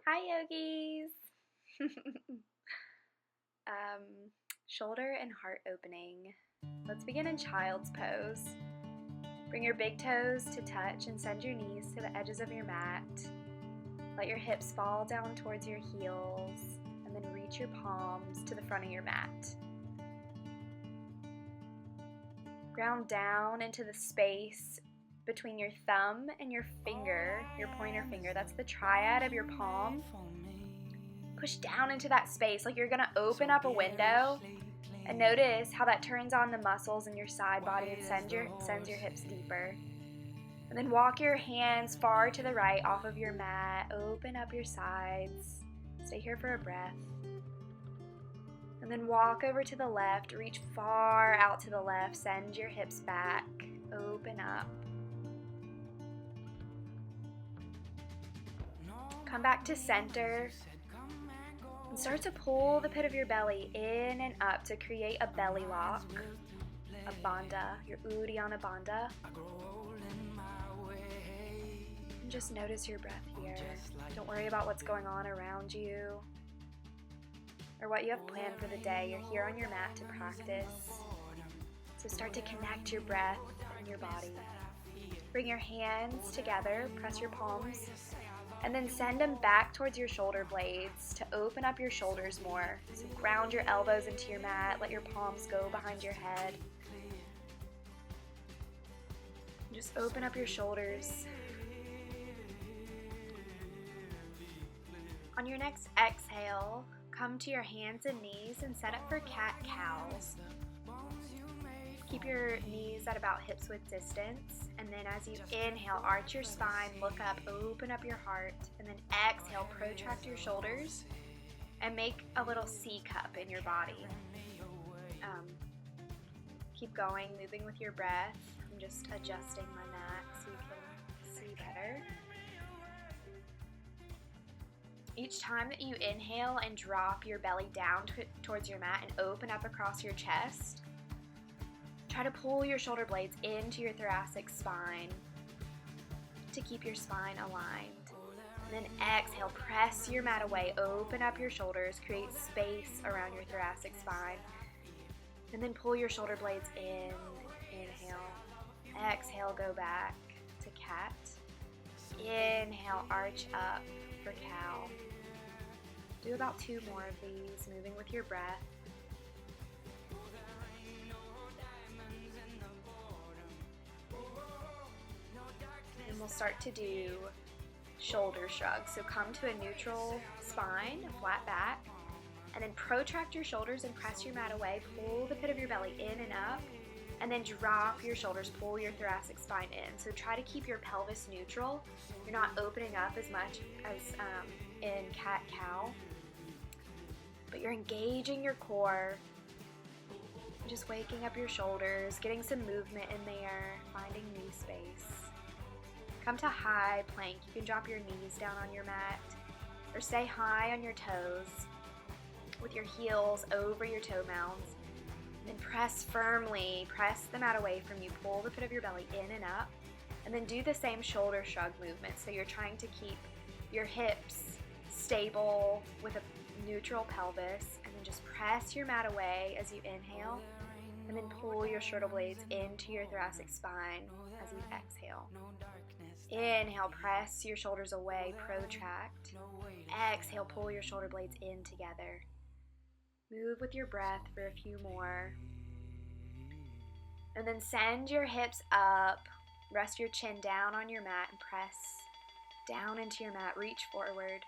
Hi yogis! Shoulder and heart opening. Let's begin in child's pose. Bring your big toes to touch and send your knees to the edges of your mat. Let your hips fall down towards your heels and then reach your palms to the front of your mat. Ground down into the space between your thumb and your finger, your pointer finger. That's the triad of your palm. Push down into that space like you're gonna open up a window, and notice how that turns on the muscles in your side body and sends your hips deeper. And then walk your hands far to the right off of your mat. Open up your sides. Stay here for a breath. And then walk over to the left. Reach far out to the left. Send your hips back. Open up. Come back to center. And start to pull the pit of your belly in and up to create a belly lock. A bandha, your Uddiyana bandha. And just notice your breath here. Don't worry about what's going on around you or what you have planned for the day. You're here on your mat to practice. So start to connect your breath and your body. Bring your hands together, press your palms, and then send them back towards your shoulder blades to open up your shoulders more. So ground your elbows into your mat, let your palms go behind your head. Just open up your shoulders. On your next exhale, come to your hands and knees and set up for cat-cows. Keep your knees at about hips width distance, and then as you inhale, arch your spine, look up, open up your heart, and then exhale, protract your shoulders, and make a little C cup in your body. Keep going, moving with your breath. I'm just adjusting my mat so you can see better. Each time that you inhale and drop your belly down towards your mat and open up across your chest, try to pull your shoulder blades into your thoracic spine to keep your spine aligned. And then exhale, press your mat away, open up your shoulders, create space around your thoracic spine. And then pull your shoulder blades in, inhale. Exhale, go back to cat. Inhale, arch up for cow. Do about 2 more of these, moving with your breath. And we'll start to do shoulder shrugs. So come to a neutral spine, a flat back, and then protract your shoulders and press your mat away. Pull the pit of your belly in and up, and then drop your shoulders, pull your thoracic spine in. So try to keep your pelvis neutral. You're not opening up as much as in cat-cow, but you're engaging your core, just waking up your shoulders, getting some movement in there, finding knee space. Come to high plank. You can drop your knees down on your mat or stay high on your toes with your heels over your toe mounds. And then press firmly, press the mat away from you, pull the pit of your belly in and up, and then do the same shoulder shrug movement. So you're trying to keep your hips stable with a neutral pelvis, and then just press your mat away as you inhale, and then pull your shoulder blades into your thoracic spine as you exhale. Inhale, press your shoulders away, protract. Exhale, pull your shoulder blades in together. Move with your breath for a few more. And then send your hips up. Rest your chin down on your mat and press down into your mat. Reach forward.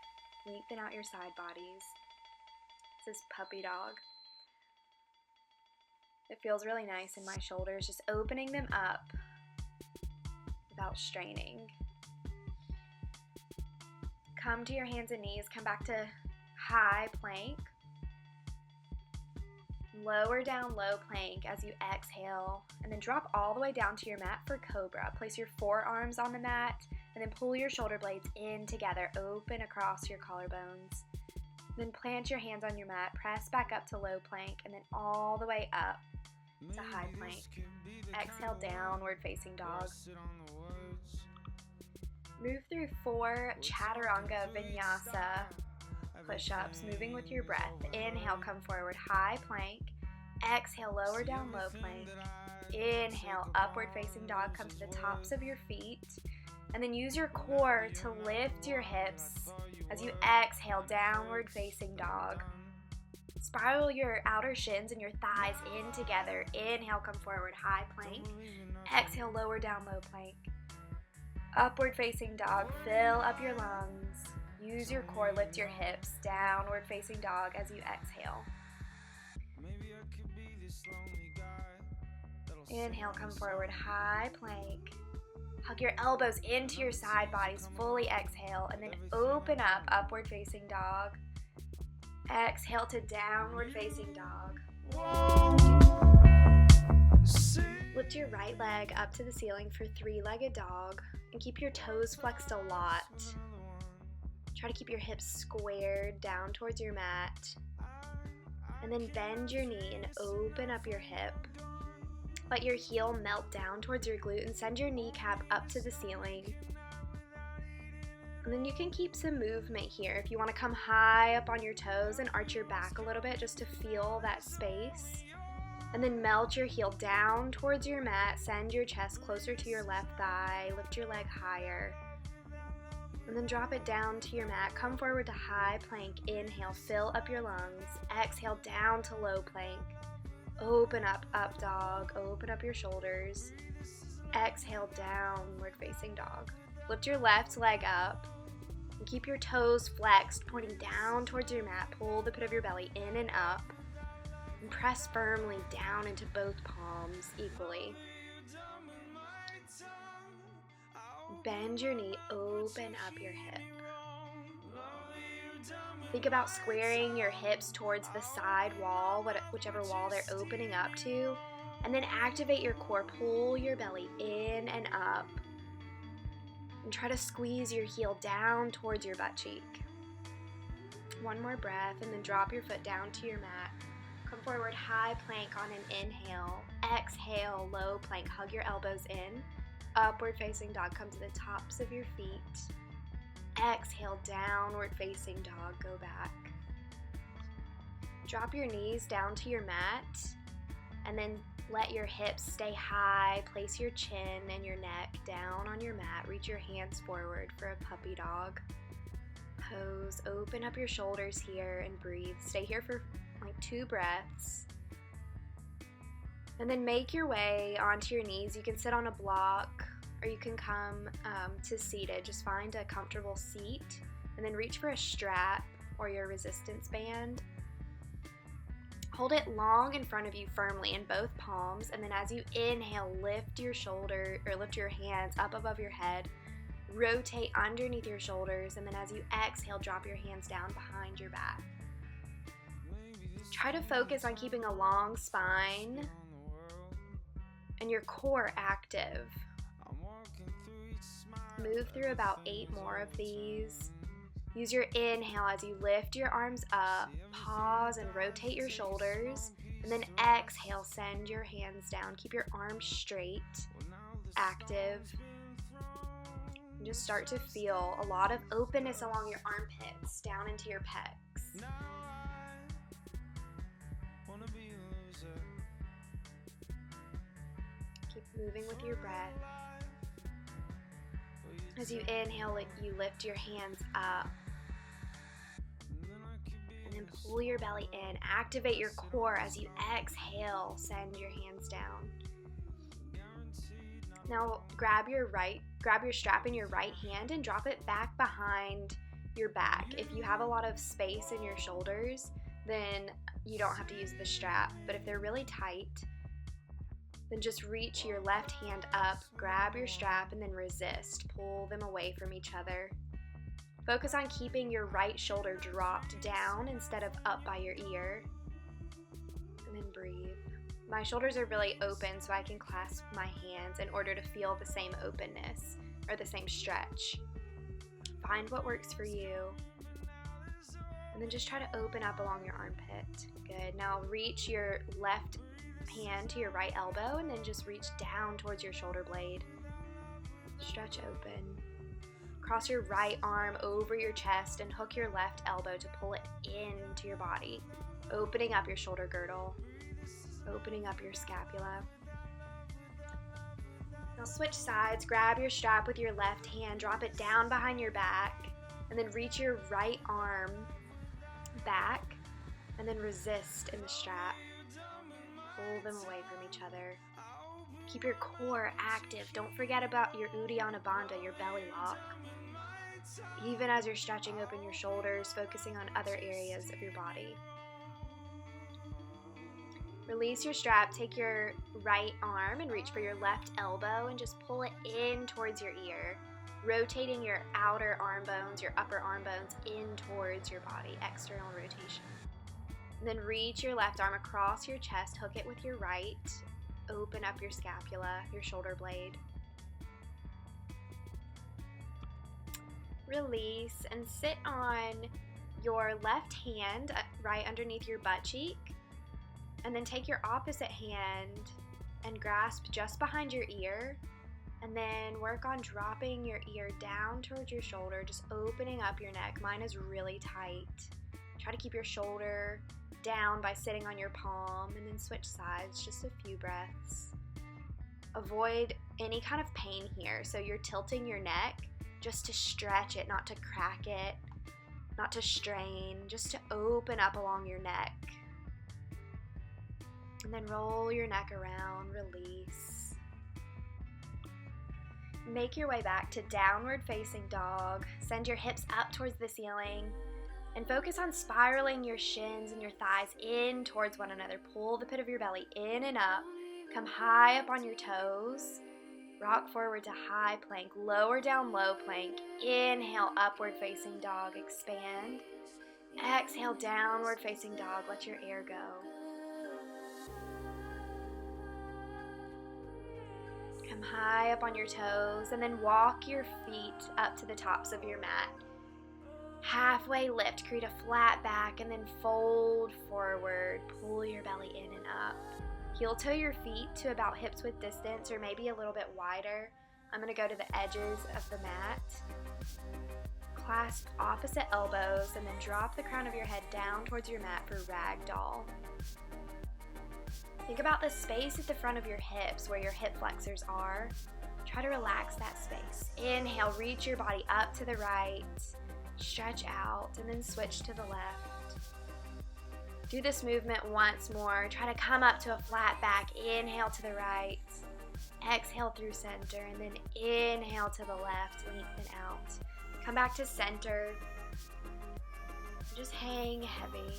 Lengthen out your side bodies. This is puppy dog. It feels really nice in my shoulders, just opening them up without straining. Come to your hands and knees. Come back to high plank. Lower down low plank as you exhale, and then drop all the way down to your mat for cobra. Place your forearms on the mat and then pull your shoulder blades in together, open across your collarbones. Then plant your hands on your mat, press back up to low plank, and then all the way up to high plank. Exhale, downward facing dog. Move through 4 chaturanga vinyasa push-ups, moving with your breath. Inhale, come forward, high plank. Exhale, lower down, low plank. Inhale, upward facing dog, come to the tops of your feet. And then use your core to lift your hips as you exhale, downward facing dog. Spiral your outer shins and your thighs in together. Inhale, come forward, high plank. Exhale, lower down, low plank. Upward facing dog, fill up your lungs. Use your core, lift your hips, downward facing dog as you exhale. Inhale, come forward, high plank. Hug your elbows into your side bodies, fully exhale, and then open up, upward facing dog. Exhale to downward facing dog. Lift your right leg up to the ceiling for 3-legged dog and keep your toes flexed a lot. Try to keep your hips squared down towards your mat. And then bend your knee and open up your hip. Let your heel melt down towards your glute and send your kneecap up to the ceiling. And then you can keep some movement here. If you want to come high up on your toes and arch your back a little bit just to feel that space. And then melt your heel down towards your mat. Send your chest closer to your left thigh. Lift your leg higher. And then drop it down to your mat. Come forward to high plank. Inhale, fill up your lungs. Exhale, down to low plank. Open up, up dog. Open up your shoulders. Exhale, downward facing dog. Lift your left leg up. And keep your toes flexed, pointing down towards your mat. Pull the pit of your belly in and up. And press firmly down into both palms equally. Bend your knee, open up your hip. Think about squaring your hips towards the side wall, whichever wall they're opening up to, and then activate your core. Pull your belly in and up. And try to squeeze your heel down towards your butt cheek. One more breath, and then drop your foot down to your mat. Come forward, high plank on an inhale. Exhale, low plank. Hug your elbows in. Upward facing dog, come to the tops of your feet. Exhale, downward facing dog, go back. Drop your knees down to your mat, and then let your hips stay high. Place your chin and your neck down on your mat. Reach your hands forward for a puppy dog pose. Open up your shoulders here and breathe. Stay here for like 2 breaths. And then make your way onto your knees. You can sit on a block or you can come to seated. Just find a comfortable seat and then reach for a strap or your resistance band. Hold it long in front of you firmly in both palms, and then as you inhale, lift your shoulder or lift your hands up above your head. Rotate underneath your shoulders, and then as you exhale, drop your hands down behind your back. Try to focus on keeping a long spine and your core active. Move through about 8 more of these. Use your inhale as you lift your arms up, pause and rotate your shoulders, and then exhale, send your hands down. Keep your arms straight, active, and just start to feel a lot of openness along your armpits, down into your pecs. Keep moving with your breath. As you inhale, you lift your hands up. And then pull your belly in. Activate your core as you exhale. Send your hands down. Now grab your strap in your right hand and drop it back behind your back. If you have a lot of space in your shoulders, then you don't have to use the strap. But if they're really tight, then just reach your left hand up, grab your strap, and then resist. Pull them away from each other. Focus on keeping your right shoulder dropped down instead of up by your ear. And then breathe. My shoulders are really open, so I can clasp my hands in order to feel the same openness or the same stretch. Find what works for you. And then just try to open up along your armpit. Good. Now reach your left hand to your right elbow and then just reach down towards your shoulder blade. Stretch open. Cross your right arm over your chest and hook your left elbow to pull it into your body, opening up your shoulder girdle, opening up your scapula. Now switch sides, grab your strap with your left hand, drop it down behind your back, and then reach your right arm back, and then resist in the strap. Pull them away from each other. Keep your core active. Don't forget about your Uddiyana Bandha, your belly lock. Even as you're stretching open your shoulders, focusing on other areas of your body. Release your strap, take your right arm and reach for your left elbow and just pull it in towards your ear, rotating your outer arm bones, your upper arm bones in towards your body, external rotation. And then reach your left arm across your chest, hook it with your right, open up your scapula, your shoulder blade. Release and sit on your left hand right underneath your butt cheek. And then take your opposite hand and grasp just behind your ear, and then work on dropping your ear down towards your shoulder, just opening up your neck. Mine is really tight. Try to keep your shoulder down by sitting on your palm, and then switch sides, just a few breaths. Avoid any kind of pain here, so you're tilting your neck just to stretch it, not to crack it, not to strain, just to open up along your neck. And then roll your neck around, release. Make your way back to downward facing dog. Send your hips up towards the ceiling and focus on spiraling your shins and your thighs in towards one another. Pull the pit of your belly in and up. Come high up on your toes. Rock forward to high plank. Lower down low plank. Inhale, upward facing dog. Expand. Exhale, downward facing dog. Let your air go. Come high up on your toes and then walk your feet up to the tops of your mat. Halfway lift, create a flat back and then fold forward. Pull your belly in and up. Heel toe your feet to about hips width distance or maybe a little bit wider. I'm going to go to the edges of the mat. Clasp opposite elbows and then drop the crown of your head down towards your mat for ragdoll. Think about the space at the front of your hips where your hip flexors are. Try to relax that space. Inhale, reach your body up to the right, stretch out, and then switch to the left. Do this movement once more. Try to come up to a flat back. Inhale to the right, exhale through center, and then inhale to the left, lengthen out. Come back to center. Just hang heavy.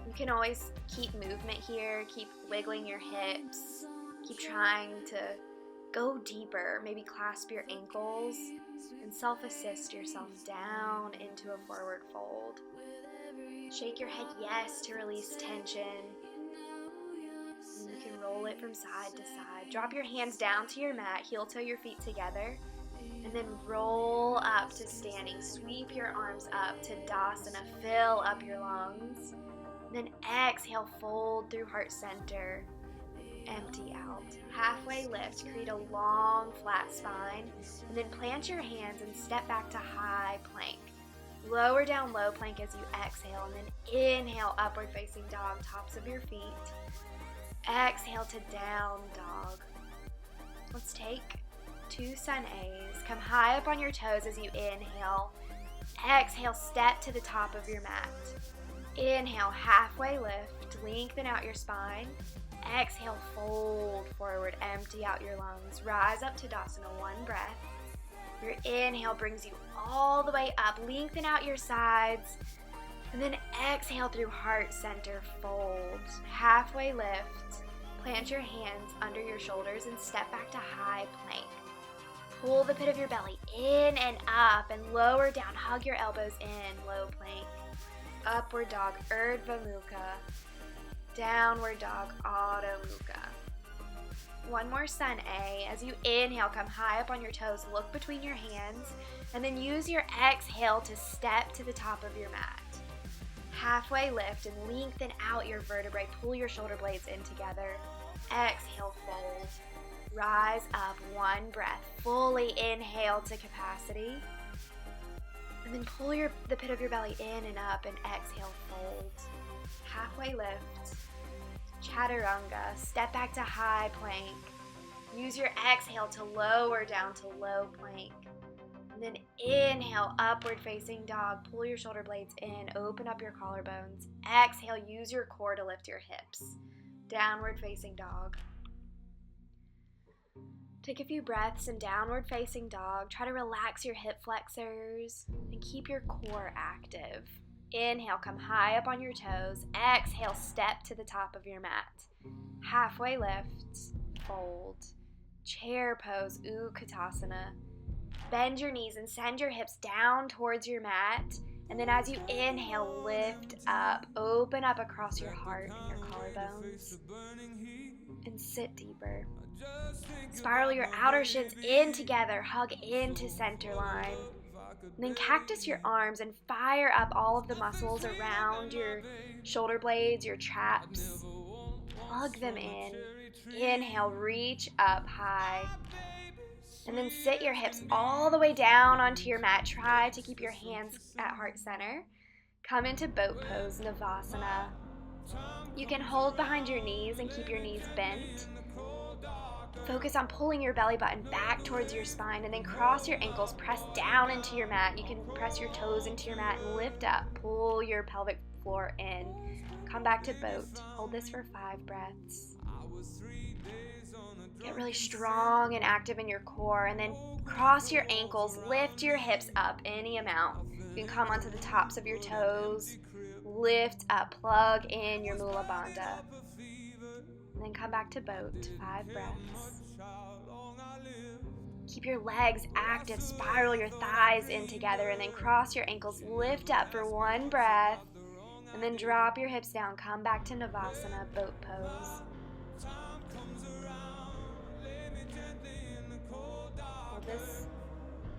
You can always keep movement here, keep wiggling your hips, keep trying to go deeper, maybe clasp your ankles and self-assist yourself down into a forward fold. Shake your head yes to release tension. And you can roll it from side to side. Drop your hands down to your mat, heel toe your feet together, and then roll up to standing. Sweep your arms up to Dasana, fill up your lungs. Then exhale, fold through heart center, empty out. Halfway lift, create a long flat spine, and then plant your hands and step back to high plank. Lower down low plank as you exhale, and then inhale, upward facing dog, tops of your feet. Exhale to down dog. Let's take 2 sun A's. Come high up on your toes as you inhale. Exhale, step to the top of your mat. Inhale, halfway lift, lengthen out your spine. Exhale, fold forward, empty out your lungs. Rise up to Dasana, one breath. Your inhale brings you all the way up. Lengthen out your sides. And then exhale through heart center, fold. Halfway lift. Plant your hands under your shoulders and step back to high plank. Pull the pit of your belly in and up and lower down. Hug your elbows in, low plank. Upward dog, Urdhva Mukha. Downward dog, Adho Mukha. One more sun A. As you inhale, come high up on your toes, look between your hands, and then use your exhale to step to the top of your mat. Halfway lift and lengthen out your vertebrae. Pull your shoulder blades in together. Exhale, fold. Rise up, one breath. Fully inhale to capacity. And then pull the pit of your belly in and up and exhale, fold. Halfway lift. Chaturanga. Step back to high plank. Use your exhale to lower down to low plank. And then inhale, upward facing dog. Pull your shoulder blades in. Open up your collarbones. Exhale, use your core to lift your hips. Downward facing dog. Take a few breaths in downward facing dog. Try to relax your hip flexors and keep your core active. Inhale, come high up on your toes. Exhale, step to the top of your mat. Halfway lift, fold. Chair pose, Utkatasana. Bend your knees and send your hips down towards your mat. And then as you inhale, lift up. Open up across your heart and your collarbones. And sit deeper. Spiral your outer shins in together. Hug into center line. And then cactus your arms and fire up all of the muscles around your shoulder blades, your traps. Plug them in. Inhale, reach up high. And then sit your hips all the way down onto your mat. Try to keep your hands at heart center. Come into boat pose, Navasana. You can hold behind your knees and keep your knees bent. Focus on pulling your belly button back towards your spine and then cross your ankles, press down into your mat. You can press your toes into your mat and lift up. Pull your pelvic floor in. Come back to boat. Hold this for 5 breaths. Get really strong and active in your core and then cross your ankles, lift your hips up any amount. You can come onto the tops of your toes, lift up, plug in your Mula Bandha. And then come back to boat, 5 breaths. Keep your legs active, spiral your thighs in together and then cross your ankles, lift up for 1 breath. And then drop your hips down, come back to Navasana, boat pose. Hold this.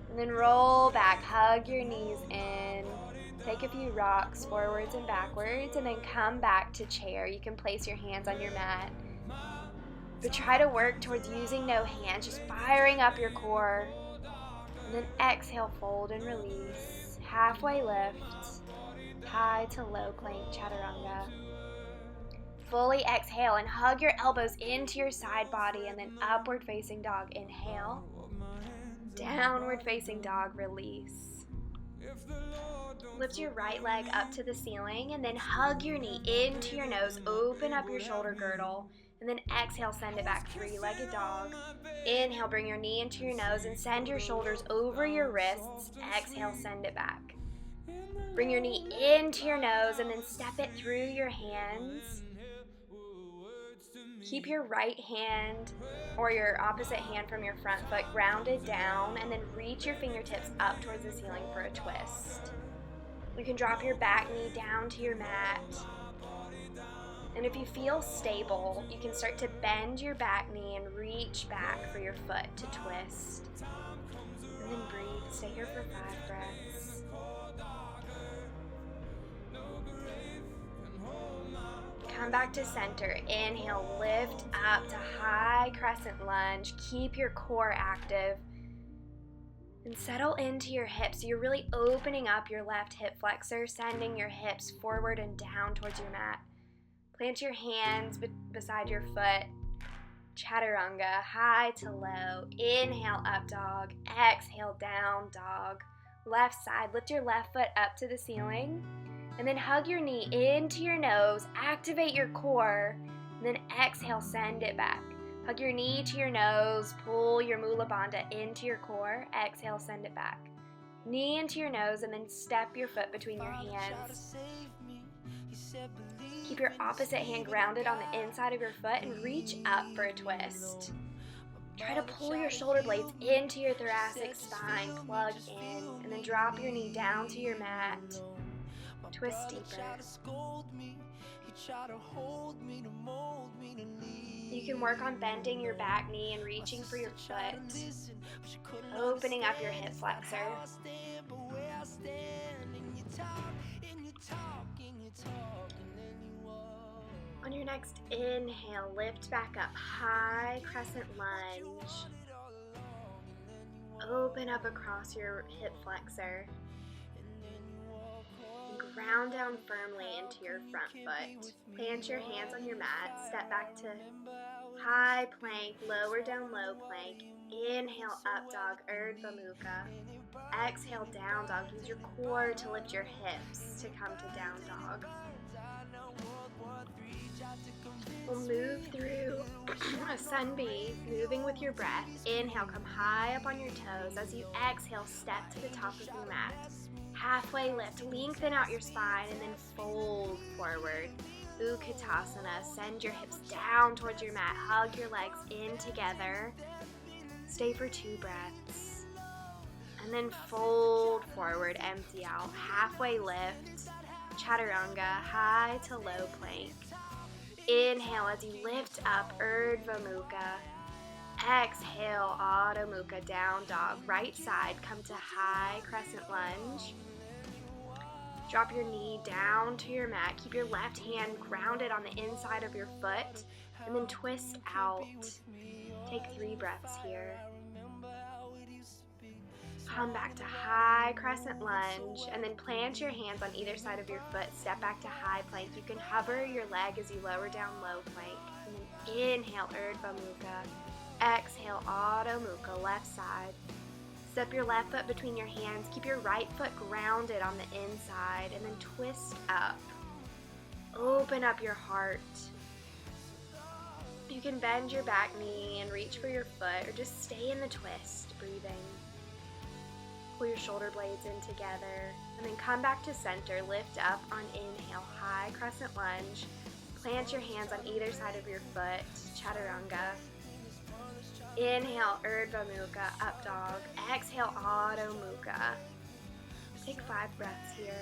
And then roll back, hug your knees in. Take a few rocks forwards and backwards and then come back to chair. You can place your hands on your mat. But try to work towards using no hands, just firing up your core. And then exhale, fold and release. Halfway lift. High to low plank, Chaturanga. Fully exhale and hug your elbows into your side body and then upward facing dog. Inhale. Downward facing dog, release. Lift your right leg up to the ceiling and then hug your knee into your nose. Open up your shoulder girdle and then exhale, send it back, 3-legged dog. Inhale, bring your knee into your nose and send your shoulders over your wrists. Exhale, send it back. Bring your knee into your nose and then step it through your hands. Keep your right hand or your opposite hand from your front foot grounded down and then reach your fingertips up towards the ceiling for a twist. You can drop your back knee down to your mat. And if you feel stable, you can start to bend your back knee and reach back for your foot to twist. And then breathe. Stay here for 5 breaths. Come back to center. Inhale, lift up to high crescent lunge. Keep your core active. And settle into your hips. You're really opening up your left hip flexor, sending your hips forward and down towards your mat. Plant your hands beside your foot. Chaturanga, high to low. Inhale, up dog. Exhale, down dog. Left side, lift your left foot up to the ceiling. And then hug your knee into your nose. Activate your core. And then exhale, send it back. Hug your knee to your nose. Pull your Mula Bandha into your core. Exhale, send it back. Knee into your nose and then step your foot between your hands. Keep your opposite hand grounded on the inside of your foot and reach up for a twist. Try to pull your shoulder blades into your thoracic spine, plug in, and then drop your knee down to your mat. Twist deeper. You can work on bending your back knee and reaching for your foot, opening up your hip flexor. On your next inhale, lift back up, high crescent lunge. Open up across your hip flexor. And ground down firmly into your front foot. Plant your hands on your mat, step back to high plank, lower down low plank. Inhale, up dog, Urdhva Mukha. Exhale, down dog. Use your core to lift your hips to come to down dog. We'll move through a sun B, moving with your breath. Inhale, come high up on your toes. As you exhale, step to the top of your mat. Halfway lift, lengthen out your spine, and then fold forward. Utkatasana, send your hips down towards your mat. Hug your legs in together. Stay for 2 breaths. And then fold forward, empty out. Halfway lift, chaturanga, high to low plank. Inhale as you lift up, Urdhva Mukha. Exhale, Adho Mukha, down dog. Right side, come to high crescent lunge. Drop your knee down to your mat. Keep your left hand grounded on the inside of your foot. And then twist out. Take 3 breaths here. Come back to high crescent lunge, and then plant your hands on either side of your foot. Step back to high plank. You can hover your leg as you lower down low plank. And then inhale, Urdhva Mukha. Exhale, Adho Mukha, left side. Step your left foot between your hands. Keep your right foot grounded on the inside, and then twist up. Open up your heart. You can bend your back knee and reach for your foot, or just stay in the twist, breathing. Pull your shoulder blades in together, and then come back to center. Lift up on inhale, high crescent lunge. Plant your hands on either side of your foot, chaturanga. Inhale, Urdhva Mukha, up dog. Exhale, Adho Mukha. Take 5 breaths here.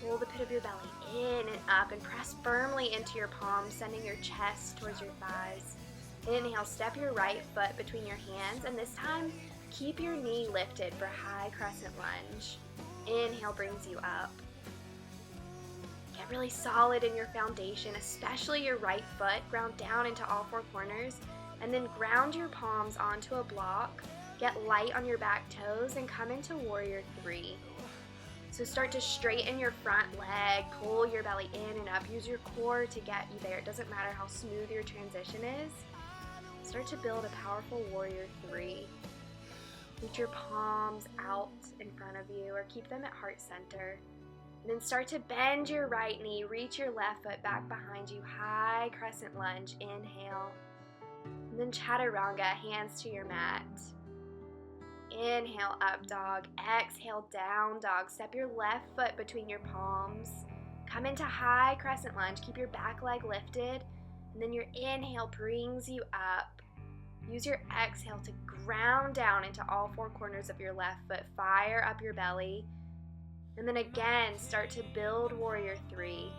Pull the pit of your belly in and up, and press firmly into your palms, sending your chest towards your thighs. Inhale, step your right foot between your hands, and this time, keep your knee lifted for high crescent lunge. Inhale brings you up. Get really solid in your foundation, especially your right foot. Ground down into all 4 corners, and then ground your palms onto a block. Get light on your back toes and come into warrior 3. So start to straighten your front leg, pull your belly in and up. Use your core to get you there. It doesn't matter how smooth your transition is. Start to build a powerful warrior 3. Reach your palms out in front of you, or keep them at heart center. And then start to bend your right knee. Reach your left foot back behind you. High crescent lunge. Inhale. And then chaturanga, hands to your mat. Inhale, up dog. Exhale, down dog. Step your left foot between your palms. Come into high crescent lunge. Keep your back leg lifted. And then your inhale brings you up. Use your exhale to ground down into all 4 corners of your left foot. Fire up your belly. And then again, start to build warrior 3.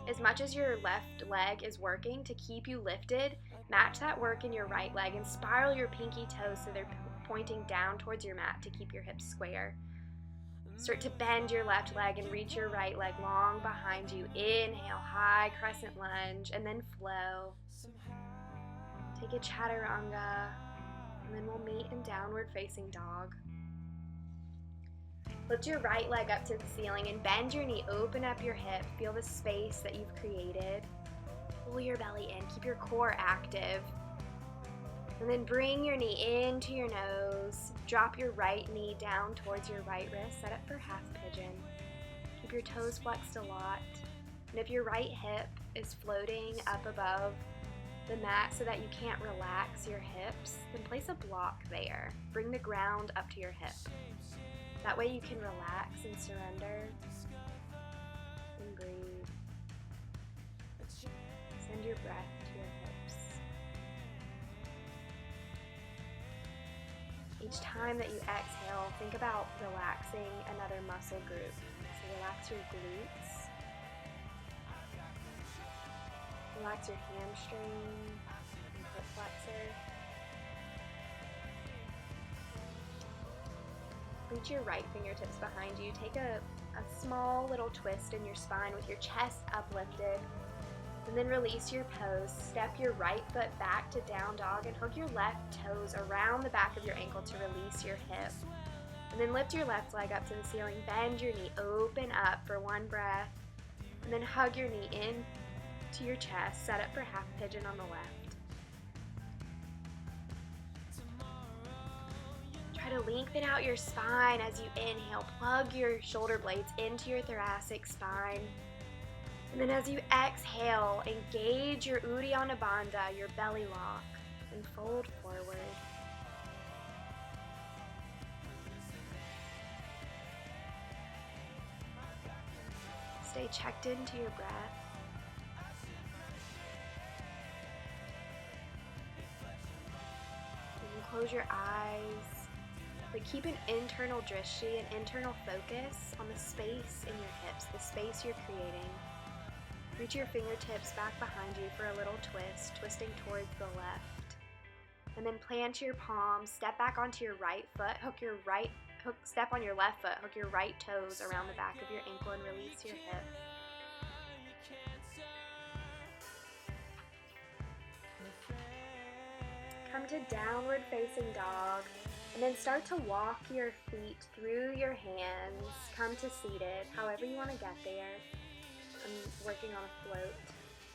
As much as your left leg is working to keep you lifted, match that work in your right leg and spiral your pinky toes so they're pointing down towards your mat to keep your hips square. Start to bend your left leg and reach your right leg long behind you. Inhale, high crescent lunge, and then flow. Take a chaturanga, and then we'll meet in downward facing dog. Lift your right leg up to the ceiling and bend your knee, open up your hip, feel the space that you've created. Pull your belly in, keep your core active. And then bring your knee into your nose, drop your right knee down towards your right wrist, set up for half pigeon. Keep your toes flexed a lot. And if your right hip is floating up above the mat so that you can't relax your hips, then place a block there. Bring the ground up to your hip. That way you can relax and surrender and breathe. Send your breath to your hips. Each time that you exhale, think about relaxing another muscle group. So relax your glutes. Relax your hamstring and hip flexor. Reach your right fingertips behind you. Take a small little twist in your spine with your chest uplifted. And then release your pose. Step your right foot back to down dog and hook your left toes around the back of your ankle to release your hip. And then lift your left leg up to the ceiling. Bend your knee. Open up for one breath. And then hug your knee in to your chest. Set up for half pigeon on the left. Try to lengthen out your spine as you inhale. Plug your shoulder blades into your thoracic spine. And then as you exhale, engage your Uddiyana Bandha, your belly lock, and fold forward. Stay checked into your breath. You can close your eyes, but keep an internal drishti, an internal focus on the space in your hips, the space you're creating. Reach your fingertips back behind you for a little twist, twisting towards the left. And then plant your palms, step back onto your right foot, step on your left foot, hook your right toes around the back of your ankle and release your hip. Come to downward facing dog, and then start to walk your feet through your hands. Come to seated, however you want to get there. I'm working on a float.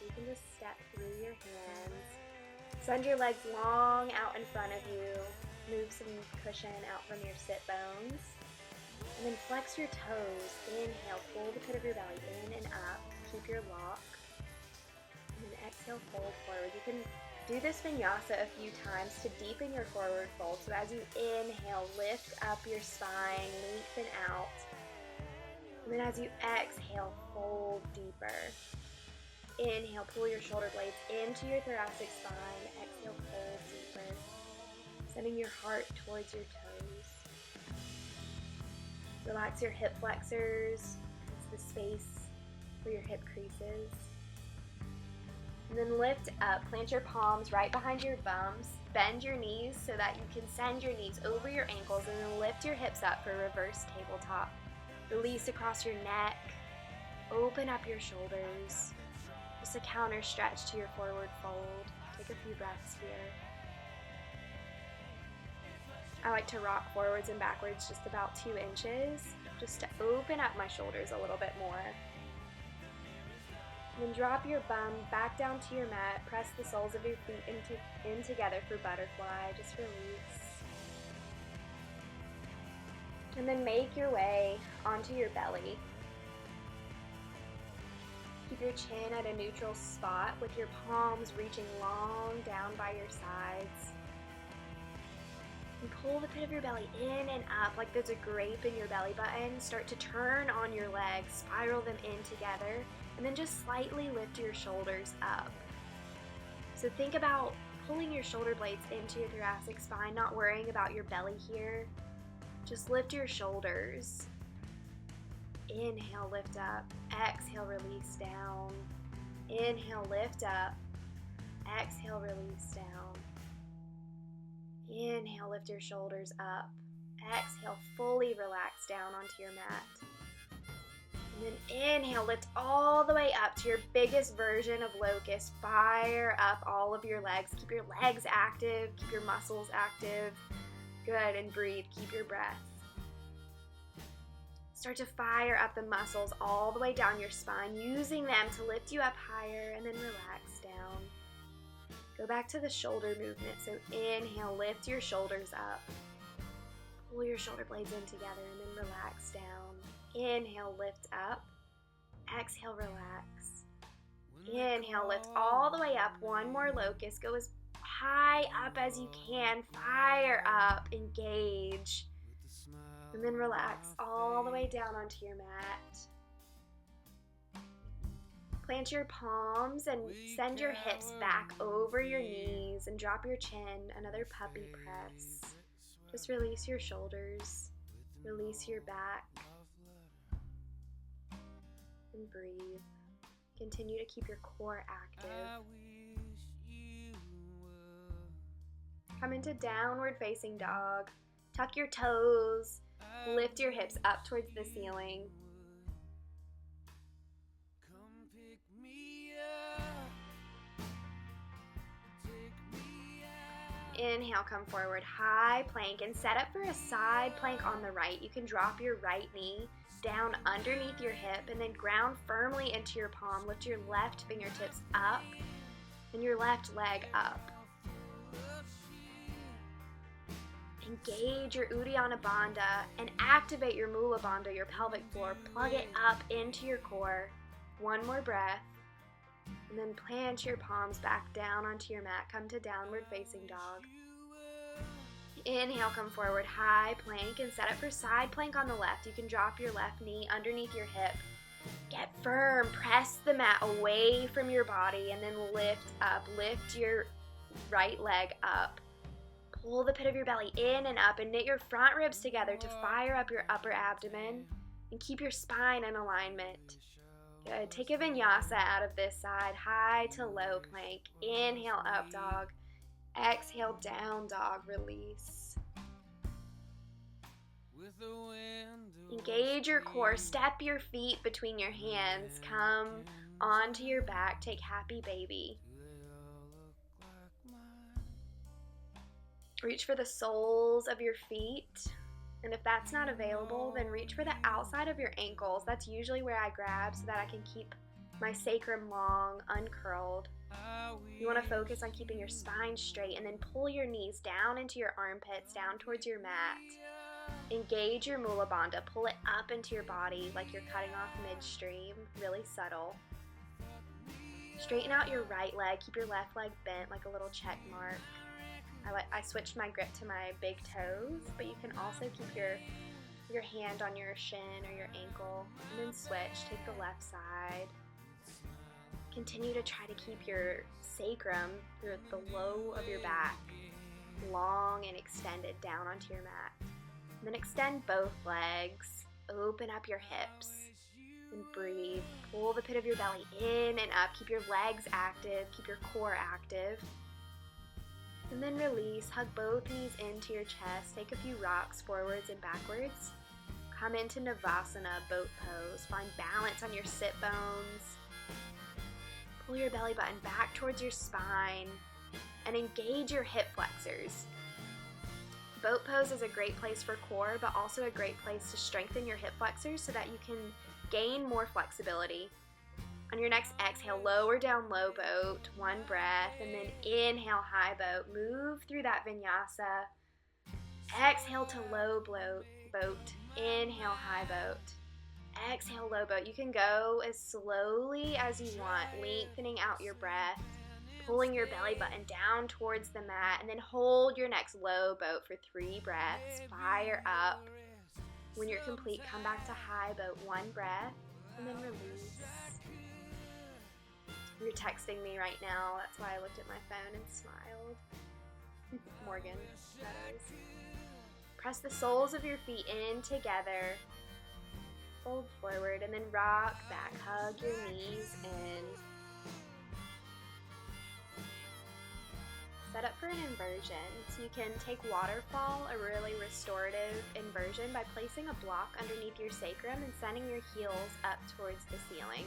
You can just step through your hands. Send your legs long out in front of you. Move some cushion out from your sit bones. And then flex your toes. Inhale, pull the pit of your belly in and up. Keep your lock. And then exhale, fold forward. You can do this vinyasa a few times to deepen your forward fold. So as you inhale, lift up your spine, lengthen out. And then as you exhale, fold deeper. Inhale, pull your shoulder blades into your thoracic spine. Exhale, fold deeper. Sending your heart towards your toes. Relax your hip flexors. It's the space for your hip creases. And then lift up. Plant your palms right behind your bums. Bend your knees so that you can send your knees over your ankles and then lift your hips up for reverse tabletop. Release across your neck. Open up your shoulders. Just a counter stretch to your forward fold. Take a few breaths here. I like to rock forwards and backwards just about 2 inches, just to open up my shoulders a little bit more. And then drop your bum back down to your mat. Press the soles of your feet in together for butterfly. Just release. And then make your way onto your belly. Keep your chin at a neutral spot with your palms reaching long down by your sides. And pull the pit of your belly in and up like there's a grape in your belly button. Start to turn on your legs, spiral them in together, and then just slightly lift your shoulders up. So think about pulling your shoulder blades into your thoracic spine, not worrying about your belly here. Just lift your shoulders. Inhale, lift up. Exhale, release down. Inhale, lift up. Exhale, release down. Inhale, lift your shoulders up. Exhale, fully relax down onto your mat. And then inhale, lift all the way up to your biggest version of locust. Fire up all of your legs. Keep your legs active. Keep your muscles active. Good, and breathe. Keep your breath. Start to fire up the muscles all the way down your spine, using them to lift you up higher, and then relax down. Go back to the shoulder movement. So inhale, lift your shoulders up. Pull your shoulder blades in together, and then relax down. Inhale, lift up. Exhale, relax. Inhale, lift all the way up. One more locust. Go as high up as you can. Fire up, engage. And then relax all the way down onto your mat. Plant your palms and send your hips back over your knees and drop your chin. Another puppy press. Just release your shoulders. Release your back. And breathe. Continue to keep your core active. Come into downward facing dog. Tuck your toes. Lift your hips up towards the ceiling. Inhale, come forward, high plank, and set up for a side plank on the right. You can drop your right knee down underneath your hip and then ground firmly into your palm. Lift your left fingertips up and your left leg up. Engage your Uddiyana Bandha and activate your Mula Bandha, your pelvic floor. Plug it up into your core. One more breath. And then plant your palms back down onto your mat. Come to downward facing dog. Inhale, come forward, high plank, and set up for side plank on the left. You can drop your left knee underneath your hip. Get firm, press the mat away from your body, and then lift up. Lift your right leg up. Pull the pit of your belly in and up, and knit your front ribs together to fire up your upper abdomen, and keep your spine in alignment. Good. Take a vinyasa out of this side, high to low plank. Inhale, up dog. Exhale, down dog. Release. Engage your core. Step your feet between your hands. Come onto your back. Take happy baby. Reach for the soles of your feet. And if that's not available, then reach for the outside of your ankles. That's usually where I grab so that I can keep my sacrum long, uncurled. You want to focus on keeping your spine straight and then pull your knees down into your armpits, down towards your mat. Engage your Mula Bandha. Pull it up into your body like you're cutting off midstream, really subtle. Straighten out your right leg. Keep your left leg bent like a little check mark. I switched my grip to my big toes, but you can also keep your hand on your shin or your ankle, and then switch. Take the left side. Continue to try to keep your sacrum, the low of your back, long and extended down onto your mat. And then extend both legs. Open up your hips and breathe. Pull the pit of your belly in and up. Keep your legs active. Keep your core active. And then release, hug both knees into your chest, take a few rocks forwards and backwards. Come into Navasana, boat pose. Find balance on your sit bones. Pull your belly button back towards your spine and engage your hip flexors. Boat pose is a great place for core, but also a great place to strengthen your hip flexors so that you can gain more flexibility. On your next exhale, lower down low boat, one breath, and then inhale high boat. Move through that vinyasa. Exhale to low boat. Inhale high boat. Exhale low boat. You can go as slowly as you want, lengthening out your breath, pulling your belly button down towards the mat, and then hold your next low boat for 3 breaths. Fire up. When you're complete, come back to high boat, one breath, and then release. You're texting me right now, that's why I looked at my phone and smiled. Morgan, that is. Press the soles of your feet in together. Fold forward and then rock back. Hug your knees in. Set up for an inversion. So you can take waterfall, a really restorative inversion, by placing a block underneath your sacrum and sending your heels up towards the ceiling.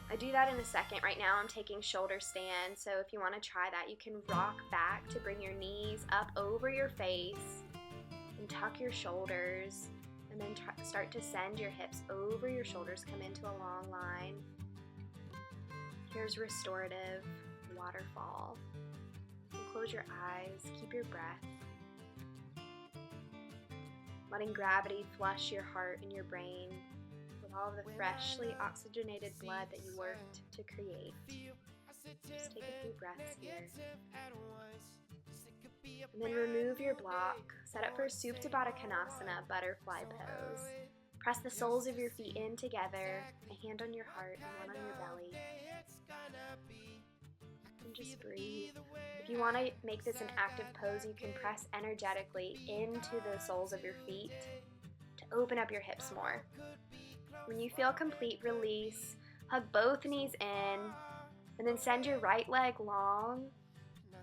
I do that in a second. Right now I'm taking shoulder stand, so if you want to try that, you can rock back to bring your knees up over your face and tuck your shoulders, and then start to send your hips over your shoulders, come into a long line. Here's restorative waterfall. And close your eyes, keep your breath. Letting gravity flush your heart and your brain with all of the freshly oxygenated blood that you worked to create. Just take a few breaths here. And then remove your block. Set up for Supta Baddha Konasana, butterfly pose. Press the soles of your feet in together, a hand on your heart and one on your belly. And just breathe. If you want to make this an active pose, you can press energetically into the soles of your feet to open up your hips more. When you feel complete, release. Hug both knees in, and then send your right leg long.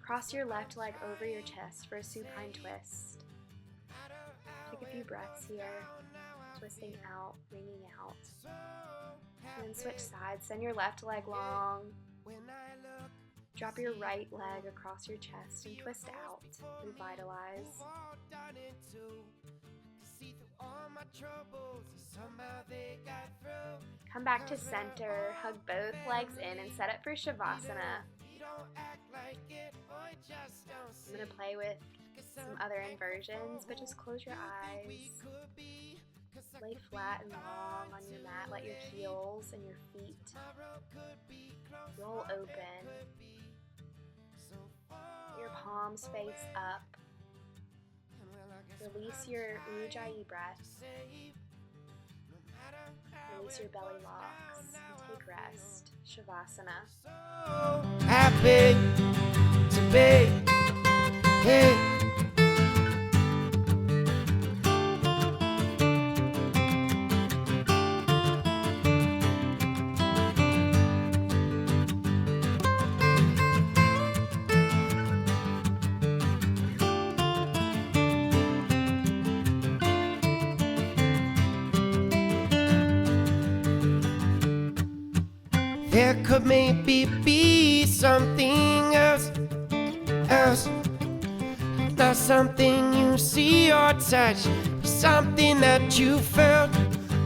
Cross your left leg over your chest for a supine twist. Take a few breaths here, twisting out, wringing out. And then switch sides. Send your left leg long. Drop your right leg across your chest and twist out. Revitalize. Come back to center. Hug both legs in and set up for Shavasana. I'm going to play with some other inversions, but just close your eyes. Lay flat and long on your mat. Let your heels and your feet roll open. Your palms face up. Release your Ujjayi breath. Release your belly locks. And take rest. Shavasana. So happy to be here. There could maybe be something else, not something you see or touch, but something that you felt.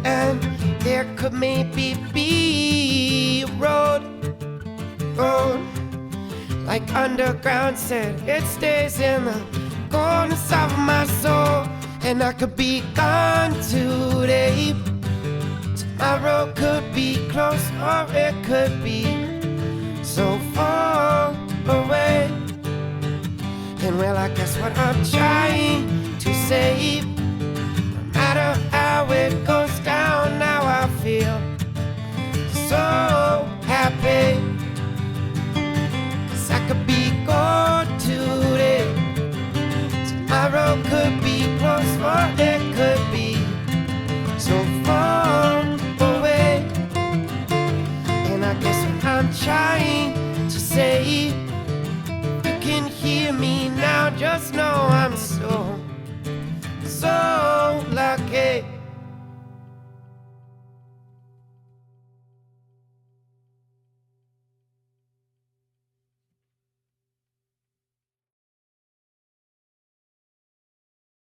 And there could maybe be a road, like underground said, it stays in the corners of my soul. And I could be gone today. Tomorrow could be close or it could be so far away. And well, I guess what I'm trying to say, no matter how it goes down, now I feel so happy. 'Cause I could be gone today. Tomorrow could be close or it could be so far away. And I guess what I'm trying to say, you can hear me now, just know I'm so